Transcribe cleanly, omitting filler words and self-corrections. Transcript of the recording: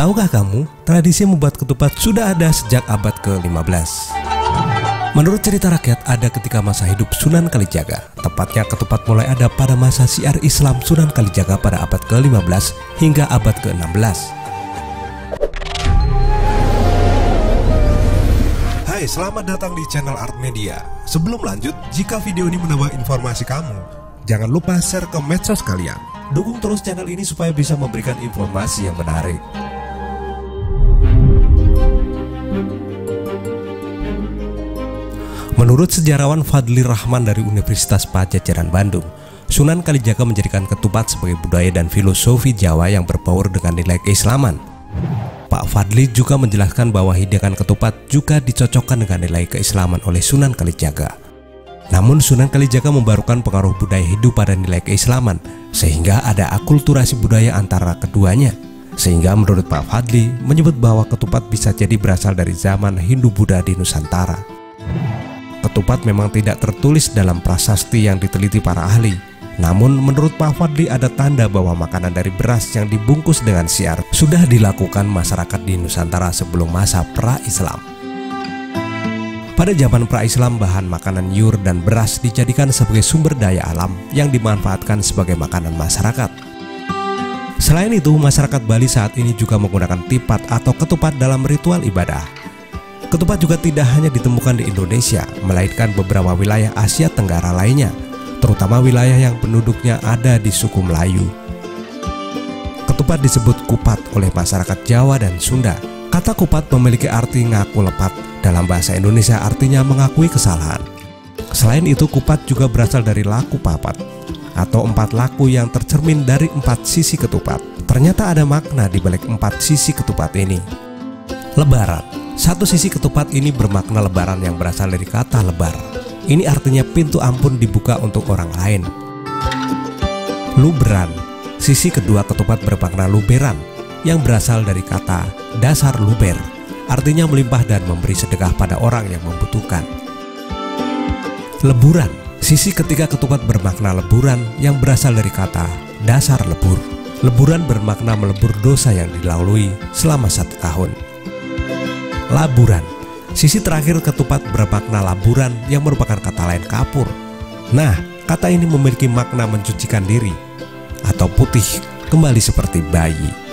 Tahukah kamu, tradisi membuat ketupat sudah ada sejak abad ke-15. Menurut cerita rakyat, ada ketika masa hidup Sunan Kalijaga. Tepatnya ketupat mulai ada pada masa syiar Islam Sunan Kalijaga pada abad ke-15 hingga abad ke-16. Hai, selamat datang di channel Art Media. Sebelum lanjut, jika video ini menambah informasi kamu, jangan lupa share ke medsos kalian. Dukung terus channel ini supaya bisa memberikan informasi yang menarik. Menurut sejarawan Fadli Rahman dari Universitas Padjadjaran Bandung, Sunan Kalijaga menjadikan ketupat sebagai budaya dan filosofi Jawa yang berbaur dengan nilai keislaman. Pak Fadli juga menjelaskan bahwa hidangan ketupat juga dicocokkan dengan nilai keislaman oleh Sunan Kalijaga. Namun Sunan Kalijaga membarukan pengaruh budaya Hindu pada nilai keislaman, sehingga ada akulturasi budaya antara keduanya. Sehingga menurut Pak Fadli menyebut bahwa ketupat bisa jadi berasal dari zaman Hindu-Buddha di Nusantara. Ketupat memang tidak tertulis dalam prasasti yang diteliti para ahli. Namun menurut Pak Fadli ada tanda bahwa makanan dari beras yang dibungkus dengan syiar sudah dilakukan masyarakat di Nusantara sebelum masa pra-Islam. Pada zaman pra-Islam, bahan makanan nyur dan beras dijadikan sebagai sumber daya alam yang dimanfaatkan sebagai makanan masyarakat. Selain itu, masyarakat Bali saat ini juga menggunakan tipat atau ketupat dalam ritual ibadah. Ketupat juga tidak hanya ditemukan di Indonesia, melainkan beberapa wilayah Asia Tenggara lainnya, terutama wilayah yang penduduknya ada di suku Melayu. Ketupat disebut kupat oleh masyarakat Jawa dan Sunda. Kata kupat memiliki arti ngaku lepat. Dalam bahasa Indonesia artinya mengakui kesalahan. Selain itu, kupat juga berasal dari laku papat atau 4 laku yang tercermin dari 4 sisi ketupat. Ternyata ada makna di balik 4 sisi ketupat ini. Lebaran. Satu sisi ketupat ini bermakna lebaran yang berasal dari kata lebar. Ini artinya pintu ampun dibuka untuk orang lain. Luberan. Sisi kedua ketupat bermakna luberan yang berasal dari kata dasar luber. Artinya melimpah dan memberi sedekah pada orang yang membutuhkan. Leburan. Sisi ketiga ketupat bermakna leburan yang berasal dari kata dasar lebur. Leburan bermakna melebur dosa yang dilalui selama 1 tahun. Laburan. Sisi terakhir ketupat bermakna laburan yang merupakan kata lain kapur. Nah, kata ini memiliki makna mencucikan diri atau putih kembali seperti bayi.